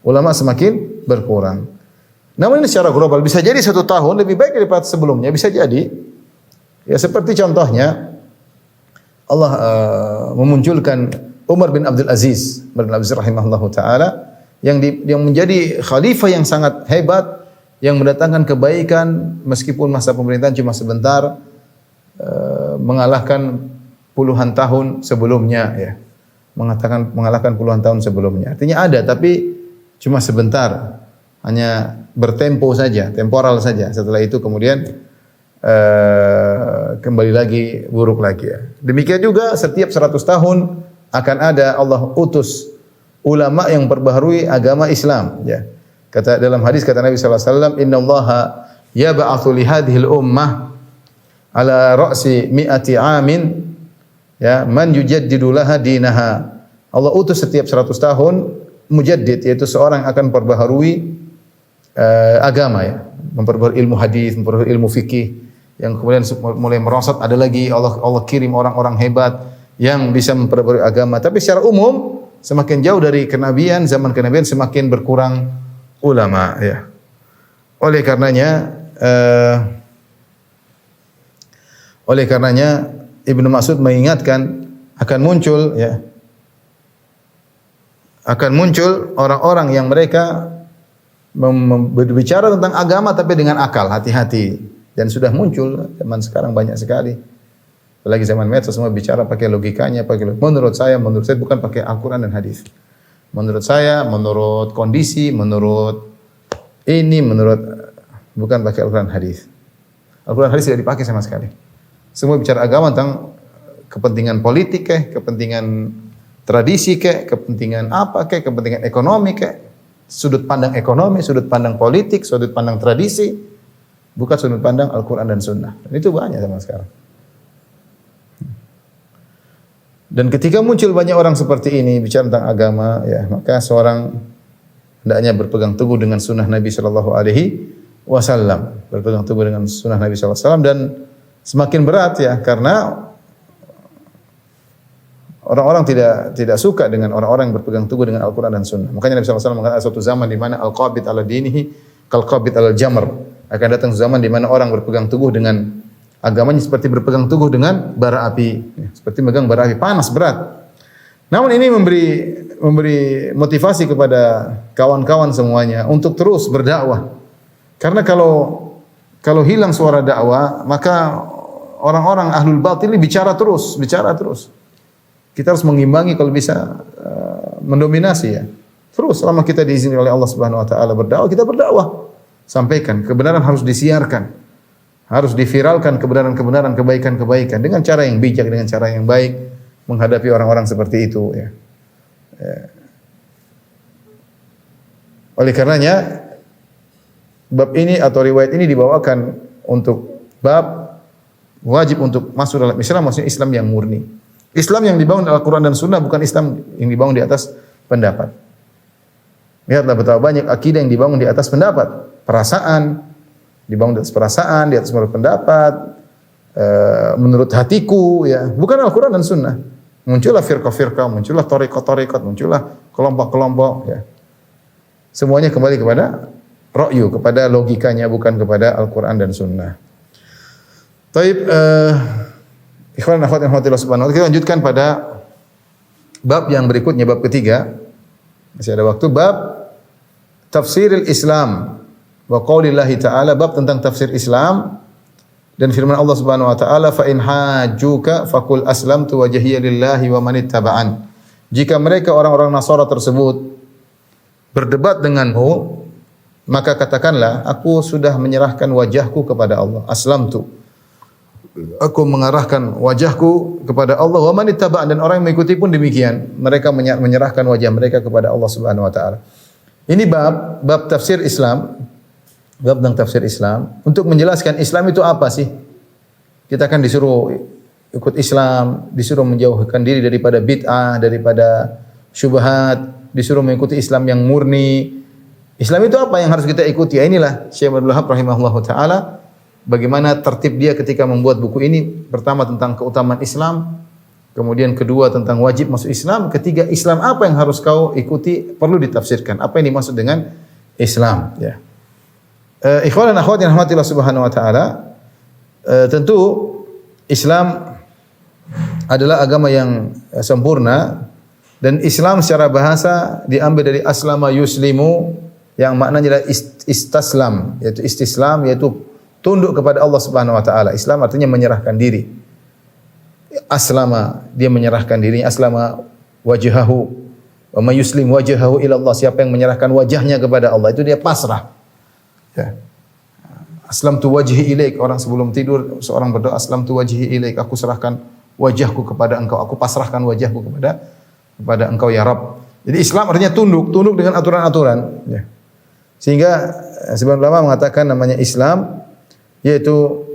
Ulama semakin berkurang. Namun ini secara global, bisa jadi satu tahun lebih baik daripada sebelumnya, bisa jadi. Ya seperti contohnya Allah memunculkan Umar bin Abdul Aziz rahimahullahu taala yang menjadi khalifah yang sangat hebat, yang mendatangkan kebaikan meskipun masa pemerintahan cuma sebentar. Mengalahkan puluhan tahun sebelumnya, ya. Mengalahkan puluhan tahun sebelumnya. Artinya ada tapi cuma sebentar. Hanya bertempo saja, temporal saja. Setelah itu kemudian kembali lagi buruk lagi, ya. Demikian juga setiap 100 tahun akan ada Allah utus ulama yang perbaharui agama Islam, ya. Kata dalam hadis kata Nabi sallallahu alaihi wasallam, "Innallaha yab'atsu li hadhil ummah ala ra'si mi'ati amin Ya, man yujaddidu laha dinaha. Allah utus setiap 100 tahun mujaddid, yaitu seorang yang akan memperbaharui agama ya, memperbaharui ilmu hadis, memperbaharui ilmu fikih, yang kemudian mulai merosot. Ada lagi Allah kirim orang-orang hebat yang bisa memperbaharui agama. Tapi secara umum semakin jauh dari kenabian, zaman kenabian semakin berkurang ulama ya. Oleh karenanya Ibnu Mas'ud mengingatkan akan muncul orang-orang yang mereka berbicara tentang agama tapi dengan akal, hati-hati. Dan sudah muncul zaman sekarang banyak sekali. Apalagi zaman medsos semua bicara pakai logikanya, menurut saya bukan pakai Al-Qur'an dan hadis. Menurut saya, menurut kondisi, bukan pakai Al-Qur'an hadis. Al-Qur'an hadis tidak dipakai sama sekali. Semua bicara agama tentang kepentingan politik kepentingan tradisi kepentingan kepentingan ekonomi sudut pandang ekonomi, sudut pandang politik, sudut pandang tradisi, bukan sudut pandang Al-Qur'an dan Sunnah. Dan itu banyak zaman sekarang. Dan ketika muncul banyak orang seperti ini bicara tentang agama, ya, maka seorang hendaknya berpegang teguh dengan sunnah Nabi sallallahu alaihi wasallam, berpegang teguh dengan sunnah Nabi sallallahu alaihi wasallam. Dan semakin berat ya, karena orang-orang tidak suka dengan orang-orang yang berpegang teguh dengan Al-Qur'an dan Sunnah. Makanya Nabi sallallahu alaihi wasallam mengatakan suatu zaman di mana al-qabid ala dinihi kal qabid ala jamr. Akan datang zaman di mana orang berpegang teguh dengan agamanya seperti berpegang teguh dengan bara api, seperti megang bara api panas berat. Namun ini memberi motivasi kepada kawan-kawan semuanya untuk terus berdakwah. Karena kalau hilang suara dakwah, maka orang-orang ahlul batil ini bicara terus. Kita harus mengimbangi kalau bisa mendominasi ya. Terus selama kita diizinkan oleh Allah Subhanahu wa taala berdakwah, kita berdakwah. Sampaikan kebenaran, harus disiarkan. Harus diviralkan kebenaran-kebenaran, kebaikan-kebaikan dengan cara yang bijak, dengan cara yang baik menghadapi orang-orang seperti itu ya. Oleh karenanya bab ini atau riwayat ini dibawakan untuk bab wajib untuk masuk dalam Islam, maksudnya Islam yang murni. Islam yang dibangun dalam Al-Quran dan Sunnah, bukan Islam yang dibangun di atas pendapat. Lihatlah betapa banyak akidah yang dibangun di atas pendapat, perasaan, dibangun di atas perasaan, di atas menurut pendapat, menurut hatiku, ya, bukan Al-Quran dan Sunnah. Muncullah firqah-firqah, muncullah tariqat-tariqat, muncullah kelompok-kelompok, ya. Semuanya kembali kepada ra'yu, kepada logikanya, bukan kepada Al-Quran dan Sunnah. Taib, ikhwan akhwat yang rahmatillah subhanahu wa ta'ala, kita lanjutkan pada bab yang berikutnya, bab ketiga. Masih ada waktu. Bab tafsiril Islam wa qaulillahi ta'ala, bab tentang tafsir Islam dan firman Allah Subhanahu wa taala, fa in hajjuka faqul aslamtu wajhiya lillahi wa man ittaba'an. Jika mereka orang-orang Nasara tersebut berdebat denganmu, maka katakanlah, aku sudah menyerahkan wajahku kepada Allah. Aslamtu, aku mengarahkan wajahku kepada Allah. Wa man ittaba'an, dan orang yang mengikuti pun demikian. Mereka menyerahkan wajah mereka kepada Allah Subhanahu wa taala. Ini bab tafsir Islam. Bab tentang tafsir Islam untuk menjelaskan Islam itu apa sih? Kita kan disuruh ikut Islam, disuruh menjauhkan diri daripada bid'ah, daripada syubhat, disuruh mengikuti Islam yang murni. Islam itu apa yang harus kita ikuti? Ya, inilah Syekh Abdul Wahab rahimahullahu taala bagaimana tertib dia ketika membuat buku ini. Pertama tentang keutamaan Islam, kemudian kedua tentang wajib masuk Islam, ketiga Islam apa yang harus kau ikuti, perlu ditafsirkan. Apa yang dimaksud dengan Islam, ya. Ikhwan dan akhwat yang rahmatillah subhanahu wa ta'ala, tentu Islam adalah agama yang sempurna, dan Islam secara bahasa diambil dari aslama yuslimu, yang maknanya adalah istaslam, yaitu istislam, yaitu tunduk kepada Allah Subhanahu wa taala. Islam artinya menyerahkan diri. Aslama, dia menyerahkan dirinya. Aslama wajhahu wa may yuslim wajhahu ila Allah, siapa yang menyerahkan wajahnya kepada Allah, itu dia pasrah. Ya. Aslamtu wajhi ilaik, orang sebelum tidur seorang berdoa, aslamtu wajhi ilaik, aku serahkan wajahku kepada engkau, aku pasrahkan wajahku kepada engkau ya Rabb. Jadi Islam artinya tunduk dengan aturan-aturan, ya. Sehingga sebagian ulama mengatakan namanya Islam yaitu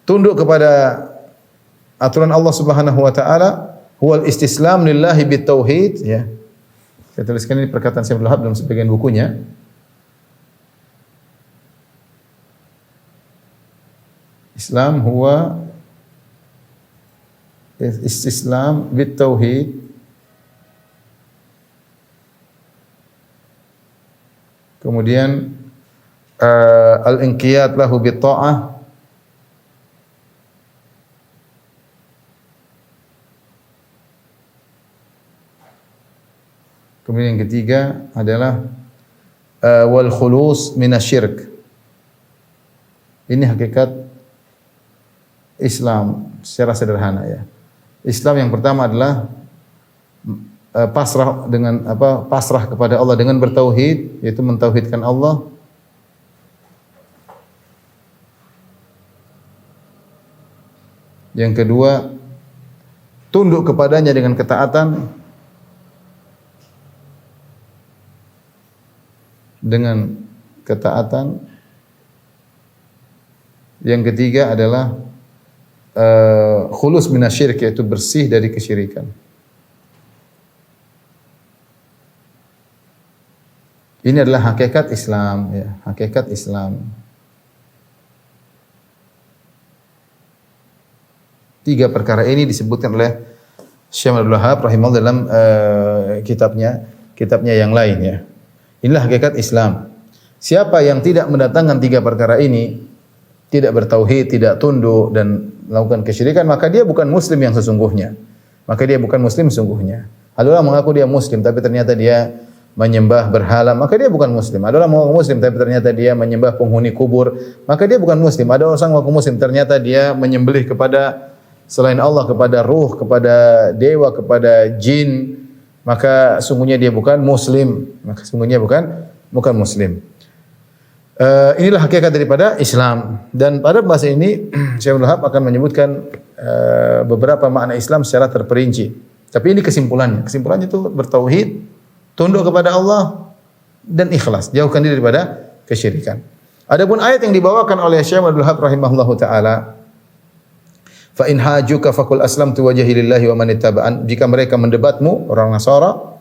tunduk kepada aturan Allah Subhanahu wa taala huwal istislam lillahi bitauhid ya. Saya tuliskan ini perkataan Syekh Abdul Wahab dalam sebagian bukunya. Islam huwa istislam bitauhid kemudian al-inqiyad lahu bitta'ah kemudian yang ketiga adalah wal khulus minasyirk. Ini hakikat Islam secara sederhana ya. Islam yang pertama adalah pasrah dengan pasrah kepada Allah dengan bertauhid, yaitu mentauhidkan Allah. Yang kedua, tunduk kepadanya dengan ketaatan. Dengan ketaatan. Yang ketiga adalah khulus minasyirik, yaitu bersih dari kesyirikan. Ini adalah hakikat Islam ya, hakikat Islam. Tiga perkara ini disebutkan oleh Syekh Abdul Wahab rahimahullah dalam kitabnya yang lain ya. Inilah hakikat Islam. Siapa yang tidak mendatangkan tiga perkara ini, tidak bertauhid, tidak tunduk dan melakukan kesyirikan, maka dia bukan muslim yang sesungguhnya. Maka dia bukan muslim sesungguhnya. Ada orang mengaku dia muslim tapi ternyata dia menyembah berhala, maka dia bukan muslim. Ada orang mengaku muslim tapi ternyata dia menyembah penghuni kubur, maka dia bukan muslim. Ada orang mengaku muslim ternyata dia menyembelih kepada selain Allah, kepada ruh, kepada dewa, kepada jin, maka sungguhnya dia bukan muslim. Maka sungguhnya bukan muslim. Inilah hakikat daripada Islam. Dan pada bahasa ini Syekh Abdul Wahab akan menyebutkan beberapa makna Islam secara terperinci. Tapi ini kesimpulannya. Kesimpulannya itu bertauhid, tunduk kepada Allah dan ikhlas, jauhkan diri daripada kesyirikan. Adapun ayat yang dibawakan oleh Syekh Abdul Wahab rahimahullahu taala, fa in hajuka faqul aslamtu wajhi lillahi wa man ittaba'an, jika mereka mendebatmu orang Nasara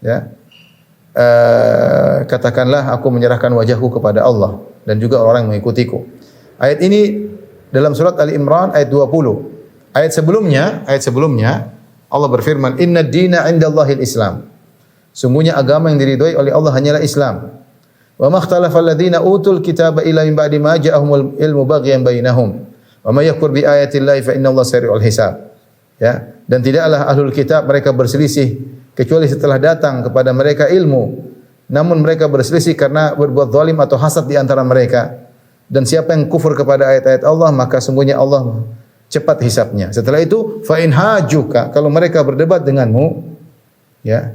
ya, katakanlah aku menyerahkan wajahku kepada Allah dan juga orang yang mengikutiku. Ayat ini dalam surat Ali Imran ayat 20. Ayat sebelumnya Allah berfirman, "Inna ad-dina 'indallahil Islam." Sungguhnya agama yang diridhoi oleh Allah hanyalah Islam. Wa makhtalafa alladziina utul kitaba illa min ba'di ma ja'ahumul ilmu baghyan bainahum. Wa may yakfur bi ayatillahi fa innallaha sari'ul hisab. Ya, dan tidaklah ahlul kitab mereka berselisih kecuali setelah datang kepada mereka ilmu. Namun mereka berselisih karena berbuat zalim atau hasad di antara mereka. Dan siapa yang kufur kepada ayat-ayat Allah, maka sungguhnya Allah cepat hisabnya. Setelah itu, fa in hajuka, kalau mereka berdebat denganmu, ya,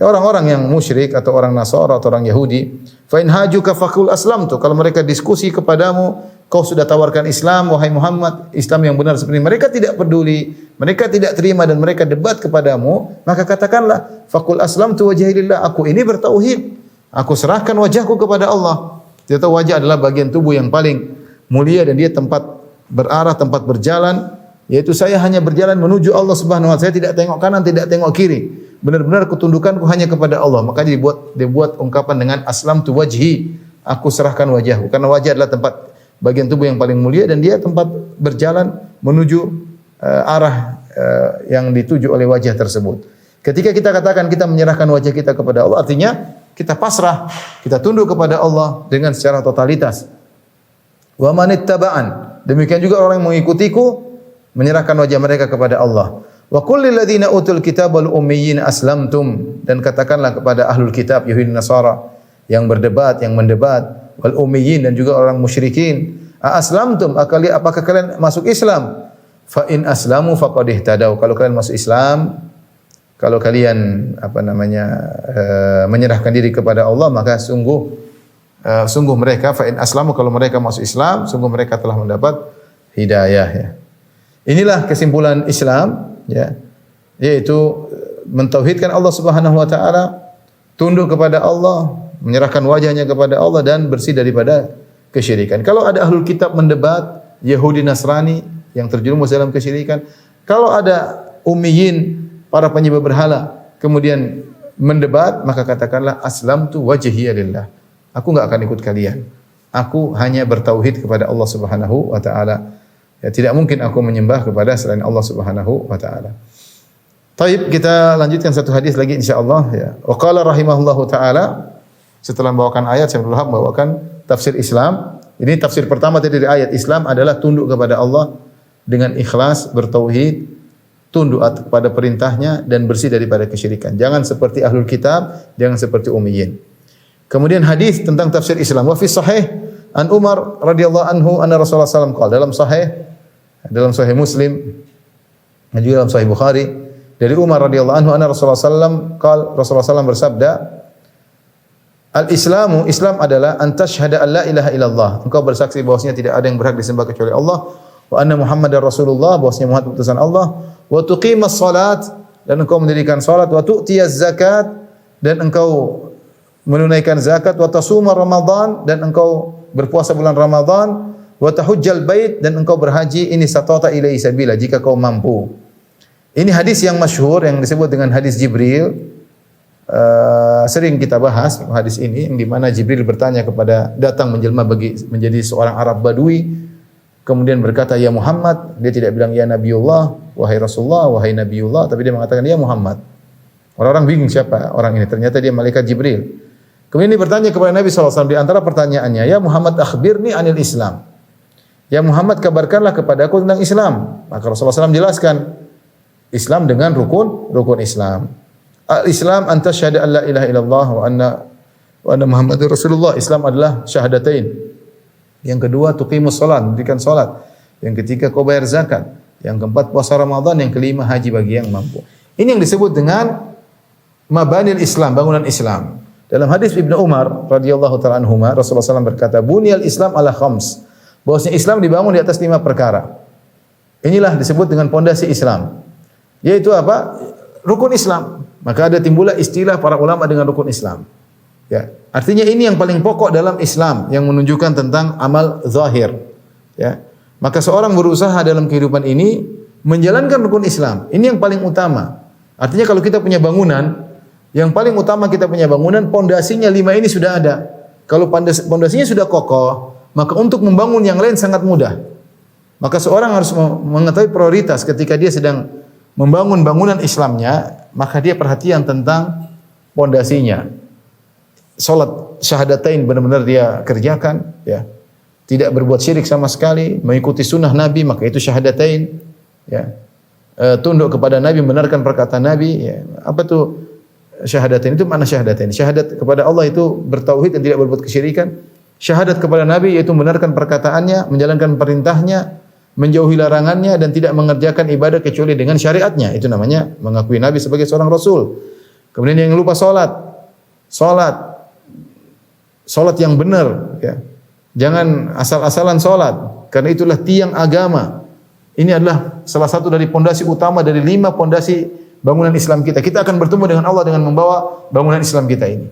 orang-orang yang musyrik atau orang Nasara atau orang Yahudi, fa in hajuka faqul aslamtu, kalau mereka diskusi kepadamu, kau sudah tawarkan Islam, wahai Muhammad, Islam yang benar seperti ini. Mereka tidak peduli, mereka tidak terima dan mereka debat kepadamu, maka katakanlah, faqul aslamtu wajhi lillah, aku ini bertauhid, aku serahkan wajahku kepada Allah. Kita tahu wajah adalah bagian tubuh yang paling mulia dan dia tempat berarah, tempat berjalan, yaitu saya hanya berjalan menuju Allah Subhanahu wa taala. Saya tidak tengok kanan, tidak tengok kiri. Benar-benar ketundukanku hanya kepada Allah. Makanya dibuat ungkapan dengan aslamtu wajhi, aku serahkan wajahku, karena wajah adalah tempat bagian tubuh yang paling mulia dan dia tempat berjalan menuju arah yang dituju oleh wajah tersebut. Ketika kita katakan kita menyerahkan wajah kita kepada Allah, artinya kita pasrah, kita tunduk kepada Allah dengan secara totalitas. Wa manittaba'an, demikian juga orang yang mengikutiku menyerahkan wajah mereka kepada Allah. Wa qul lil ladzina utul kitaba wal ummiyyin aslamtum, dan katakanlah kepada ahlul kitab Yahudi Nasara yang berdebat, yang mendebat, wal ummiyin dan juga orang musyrikin, aslamtum, apakah kalian masuk Islam? Fa in aslamu faqad ihtadaw, kalau kalian masuk Islam, kalau kalian menyerahkan diri kepada Allah, maka sungguh mereka, fa in aslamu, kalau mereka masuk Islam, sungguh mereka telah mendapat hidayah ya. Inilah kesimpulan Islam ya, yaitu mentauhidkan Allah Subhanahu wa taala, tunduk kepada Allah, menyerahkan wajahnya kepada Allah dan bersih daripada kesyirikan. Kalau ada ahlul kitab mendebat, Yahudi Nasrani yang terjerumus dalam kesyirikan, kalau ada ummiyin, para penyembah berhala, kemudian mendebat, maka katakanlah aslamtu wajhiya lillah. Aku enggak akan ikut kalian. Aku hanya bertauhid kepada Allah Subhanahu wa taala. Ya, tidak mungkin aku menyembah kepada selain Allah Subhanahu wa taala. Taib, kita lanjutkan satu hadis lagi insyaallah ya. Wa qala rahimahullahu taala, setelah membawakan ayat saya membawakan tafsir Islam. Ini tafsir pertama tadi dari ayat. Islam adalah tunduk kepada Allah dengan ikhlas, bertauhid, tunduk kepada perintahnya dan bersih daripada kesyirikan. Jangan seperti ahlul kitab, jangan seperti ummiyin. Kemudian hadis tentang tafsir Islam. Wa fi sahih an Umar radhiyallahu anhu anna Rasulullah sallallahu alaihi wasallam dalam sahih Muslim dan juga dalam sahih Bukhari dari Umar radhiyallahu anhu anna Rasulullah sallallahu Rasulullah sallallahu bersabda, Al-Islamu, Islam adalah antashhada an la ilaha illallah. Engkau bersaksi bahwasanya tidak ada yang berhak disembah kecuali Allah, wa anna Muhammadar Rasulullah, bahwasanya Muhammad utusan Allah, wa tuqimas salat, dan engkau mendirikan salat, wa tu'tiyaz zakat, dan engkau menunaikan zakat, wa tasuma Ramadan, dan engkau berpuasa bulan Ramadan, wa tahujjal bait, dan engkau berhaji ini satata ilaihi sabila, jika kau mampu. Ini hadis yang masyhur yang disebut dengan hadis Jibril. Sering kita bahas hadis ini, yang di mana Jibril bertanya kepada, datang menjelma menjadi seorang Arab Badui, kemudian berkata ya Muhammad. Dia tidak bilang ya Nabiullah, wahai Rasulullah, wahai Nabiullah, tapi dia mengatakan ya Muhammad. Orang-orang bingung siapa orang ini, ternyata dia malaikat Jibril. Kemudian dia bertanya kepada Nabi SAW, di antara pertanyaannya, ya Muhammad akhbirni anil Islam. Ya Muhammad, kabarkanlah kepadaku tentang Islam. Maka Rasulullah SAW jelaskan Islam dengan rukun Islam. Al-Islam anta syahada an la ilaha illallah wa anna Muhammadur Rasulullah. Islam adalah syahadatain. Yang kedua tuqimus salat, mendirikan salat. Yang ketiga kau bayar zakat. Yang keempat puasa Ramadan, yang kelima haji bagi yang mampu. Ini yang disebut dengan mabanil Islam, bangunan Islam. Dalam hadis Ibnu Umar radhiyallahu taala anhuma, Rasulullah SAW berkata, "Bunyal Islam ala khams." Bahwasanya Islam dibangun di atas 5 perkara. Inilah disebut dengan pondasi Islam. Yaitu apa? Rukun Islam. Maka ada timbullah istilah para ulama dengan rukun Islam. Ya, artinya ini yang paling pokok dalam Islam yang menunjukkan tentang amal zahir. Ya. Maka seorang berusaha dalam kehidupan ini menjalankan rukun Islam. Ini yang paling utama. Artinya kalau kita punya bangunan, yang paling utama kita punya bangunan, pondasinya 5 ini sudah ada. Kalau pondasinya sudah kokoh, maka untuk membangun yang lain sangat mudah. Maka seorang harus mengetahui prioritas ketika dia sedang membangun bangunan Islamnya, maka dia perhatian tentang pondasinya. Salat syahadatain benar-benar dia kerjakan, ya. Tidak berbuat syirik sama sekali, mengikuti sunnah Nabi, maka itu syahadatain, ya. Tunduk kepada Nabi, membenarkan perkataan Nabi, ya. Apa tuh syahadatain? Itu mana syahadatain? Syahadat kepada Allah itu bertauhid dan tidak berbuat kesyirikan. Syahadat kepada Nabi yaitu membenarkan perkataannya, menjalankan perintahnya, menjauhi larangannya, dan tidak mengerjakan ibadah kecuali dengan syariatnya. Itu namanya mengakui Nabi sebagai seorang Rasul. Kemudian yang lupa salat yang benar, ya. Jangan asal-asalan salat, karena itulah tiang agama. Ini adalah salah satu dari pondasi utama dari 5 pondasi bangunan Islam kita. Kita akan bertemu dengan Allah dengan membawa bangunan Islam kita ini.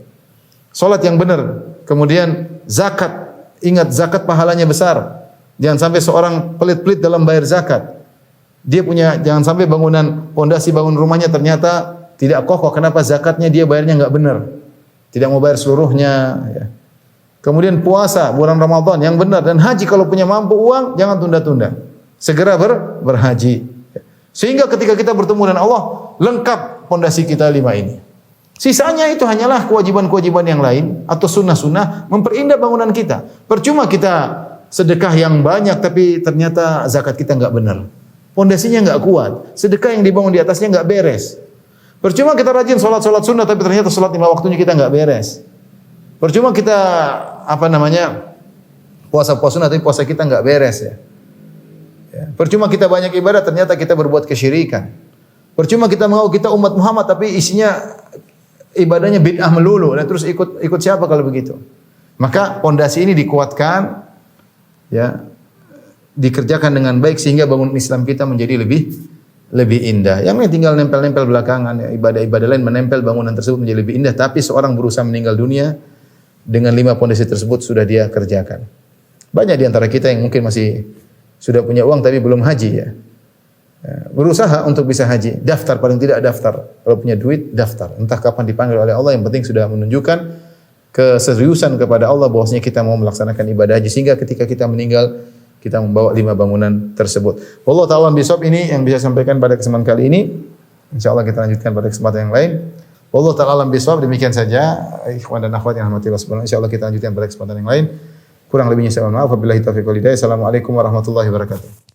Salat yang benar, kemudian zakat. Ingat, zakat pahalanya besar. Jangan sampai seorang pelit-pelit dalam bayar zakat. Jangan sampai pondasi bangun rumahnya ternyata tidak kokoh. Kenapa? Zakatnya dia bayarnya enggak benar. Tidak mau bayar seluruhnya, ya. Kemudian puasa bulan Ramadan yang benar, dan haji kalau punya mampu uang jangan tunda-tunda. Segera berhaji. Sehingga ketika kita bertemu dengan Allah, lengkap pondasi kita 5 ini. Sisanya itu hanyalah kewajiban-kewajiban yang lain atau sunnah-sunnah memperindah bangunan kita. Percuma kita sedekah yang banyak tapi ternyata zakat kita enggak benar. Pondasinya enggak kuat. Sedekah yang dibangun di atasnya enggak beres. Percuma kita rajin salat sunnah tapi ternyata salat 5 waktunya kita enggak beres. Percuma kita puasa sunnah tapi puasa kita enggak beres, ya. Percuma kita banyak ibadah ternyata kita berbuat kesyirikan. Percuma kita mengaku kita umat Muhammad tapi isinya ibadahnya bid'ah melulu. Dan terus ikut siapa kalau begitu? Maka pondasi ini dikuatkan, ya, dikerjakan dengan baik sehingga bangunan Islam kita menjadi lebih indah. Yang lain tinggal nempel-nempel belakangan, ya. Ibadah-ibadah lain menempel bangunan tersebut menjadi lebih indah, tapi seorang berusaha meninggal dunia dengan 5 pondasi tersebut sudah dia kerjakan. Banyak di antara kita yang mungkin masih sudah punya uang tapi belum haji ya. Berusaha untuk bisa haji, daftar paling tidak daftar. Kalau punya duit, daftar. Entah kapan dipanggil oleh Allah, yang penting sudah menunjukkan keseriusan kepada Allah bahwasanya kita mau melaksanakan ibadah haji sehingga ketika kita meninggal kita membawa 5 bangunan tersebut. Wallahu ta'ala bisawab, ini yang bisa sampaikan pada kesempatan kali ini. Insyaallah kita lanjutkan pada kesempatan yang lain. Wallahu ta'ala bisawab, demikian saja ikhwan dan akhwat yang rahmati Allah subhanahu. Insyaallah kita lanjutkan pada kesempatan yang lain. Kurang lebihnya saya mohon maaf. Wabillahi taufiq wal hidayah. Assalamualaikum warahmatullahi wabarakatuh.